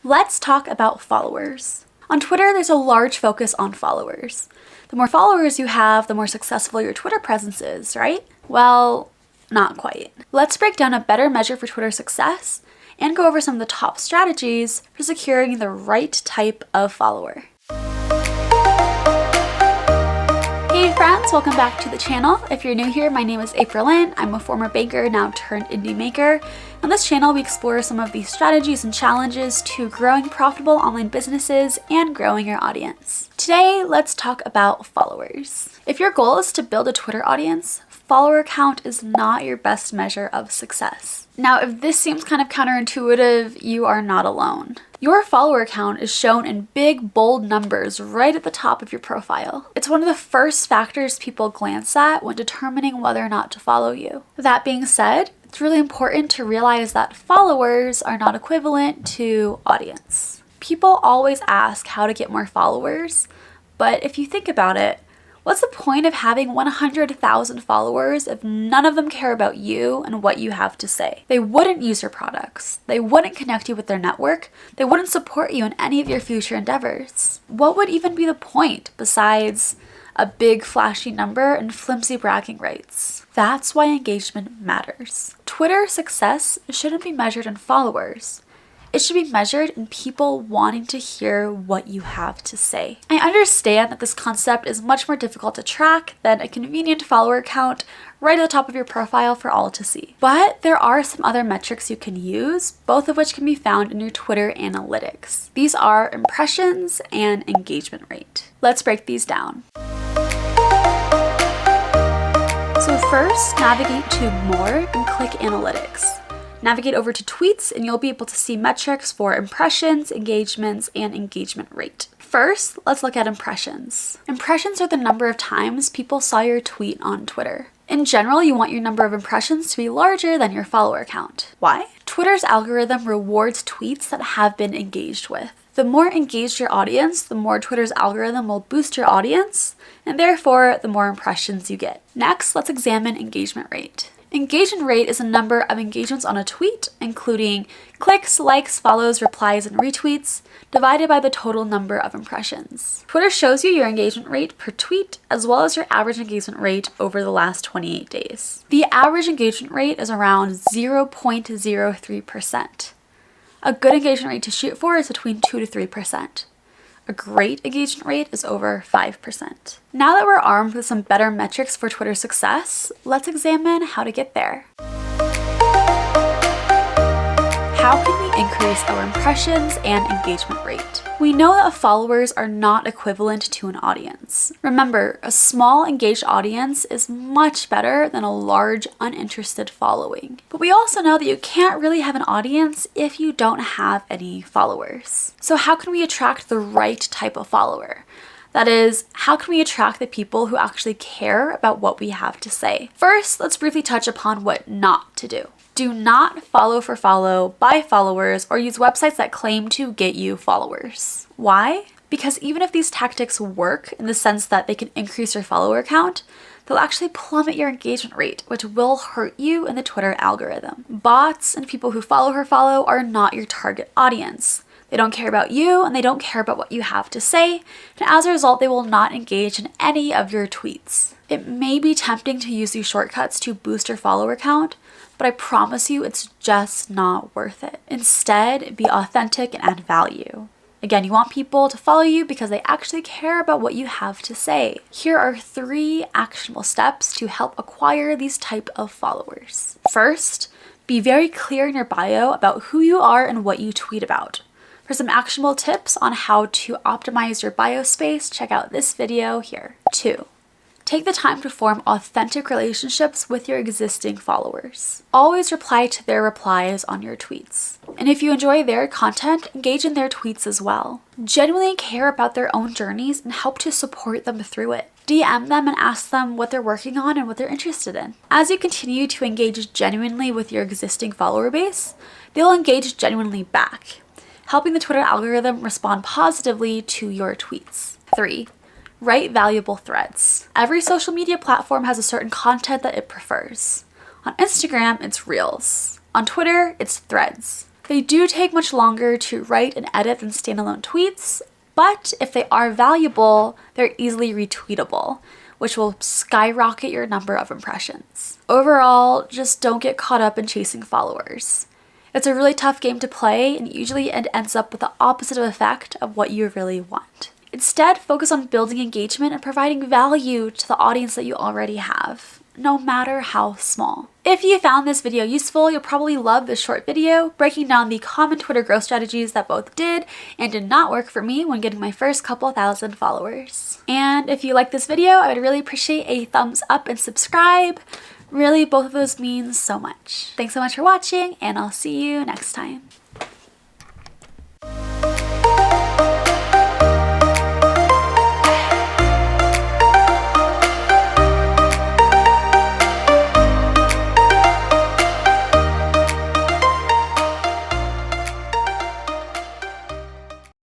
Let's talk about followers. On Twitter, there's a large focus on followers. The more followers you have, the more successful your Twitter presence is, right? Well, not quite. Let's break down a better measure for Twitter success and go over some of the top strategies for securing the right type of follower. Hey friends, welcome back to the channel. If you're new here, my name is April Lynn. I'm a former banker, now turned indie maker. On this channel, we explore some of the strategies and challenges to growing profitable online businesses and growing your audience. Today, let's talk about followers. If your goal is to build a Twitter audience, follower count is not your best measure of success. Now, if this seems kind of counterintuitive, you are not alone. Your follower count is shown in big, bold numbers right at the top of your profile. It's one of the first factors people glance at when determining whether or not to follow you. That being said, it's really important to realize that followers are not equivalent to audience. People always ask how to get more followers, but if you think about it, what's the point of having 100,000 followers if none of them care about you and what you have to say? They wouldn't use your products. They wouldn't connect you with their network. They wouldn't support you in any of your future endeavors. What would even be the point besides a big flashy number and flimsy bragging rights? That's why engagement matters. Twitter success shouldn't be measured in followers. It should be measured in people wanting to hear what you have to say. I understand that this concept is much more difficult to track than a convenient follower count right at the top of your profile for all to see. But there are some other metrics you can use, both of which can be found in your Twitter analytics. These are impressions and engagement rate. Let's break these down. So first, navigate to More and click Analytics. Navigate over to Tweets and you'll be able to see metrics for impressions, engagements, and engagement rate. First, let's look at impressions. Impressions are the number of times people saw your tweet on Twitter. In general, you want your number of impressions to be larger than your follower count. Why? Twitter's algorithm rewards tweets that have been engaged with. The more engaged your audience, the more Twitter's algorithm will boost your audience, and therefore, the more impressions you get. Next, let's examine engagement rate. Engagement rate is the number of engagements on a tweet, including clicks, likes, follows, replies, and retweets, divided by the total number of impressions. Twitter shows you your engagement rate per tweet, as well as your average engagement rate over the last 28 days. The average engagement rate is around 0.03%. A good engagement rate to shoot for is between 2 to 3%. A great engagement rate is over 5%. Now that we're armed with some better metrics for Twitter success, let's examine how to get there. How can we increase our impressions and engagement rate? We know that followers are not equivalent to an audience. Remember, a small engaged audience is much better than a large uninterested following. But we also know that you can't really have an audience if you don't have any followers. So how can we attract the right type of follower? That is, how can we attract the people who actually care about what we have to say? First, let's briefly touch upon what not to do. Do not follow for follow, buy followers, or use websites that claim to get you followers. Why? Because even if these tactics work in the sense that they can increase your follower count, they'll actually plummet your engagement rate, which will hurt you in the Twitter algorithm. Bots and people who follow or follow are not your target audience. They don't care about you and they don't care about what you have to say, and as a result, they will not engage in any of your tweets. It may be tempting to use these shortcuts to boost your follower count, but I promise you it's just not worth it. Instead, be authentic and add value. Again, you want people to follow you because they actually care about what you have to say. Here are 3 actionable steps to help acquire these type of followers. First, be very clear in your bio about who you are and what you tweet about. For some actionable tips on how to optimize your bio space, check out this video here. 2. Take the time to form authentic relationships with your existing followers. Always reply to their replies on your tweets. And if you enjoy their content, engage in their tweets as well. Genuinely care about their own journeys and help to support them through it. DM them and ask them what they're working on and what they're interested in. As you continue to engage genuinely with your existing follower base, they'll engage genuinely back, helping the Twitter algorithm respond positively to your tweets. 3. Write valuable threads. Every social media platform has a certain content that it prefers. On Instagram, it's Reels. On Twitter, it's Threads. They do take much longer to write and edit than standalone tweets, but if they are valuable, they're easily retweetable, which will skyrocket your number of impressions. Overall, just don't get caught up in chasing followers. It's a really tough game to play, and usually it ends up with the opposite effect of what you really want. Instead, focus on building engagement and providing value to the audience that you already have, no matter how small. If you found this video useful, you'll probably love this short video breaking down the common Twitter growth strategies that both did and did not work for me when getting my first couple thousand followers. And if you like this video, I would really appreciate a thumbs up and subscribe. Really, both of those mean so much. Thanks so much for watching, and I'll see you next time.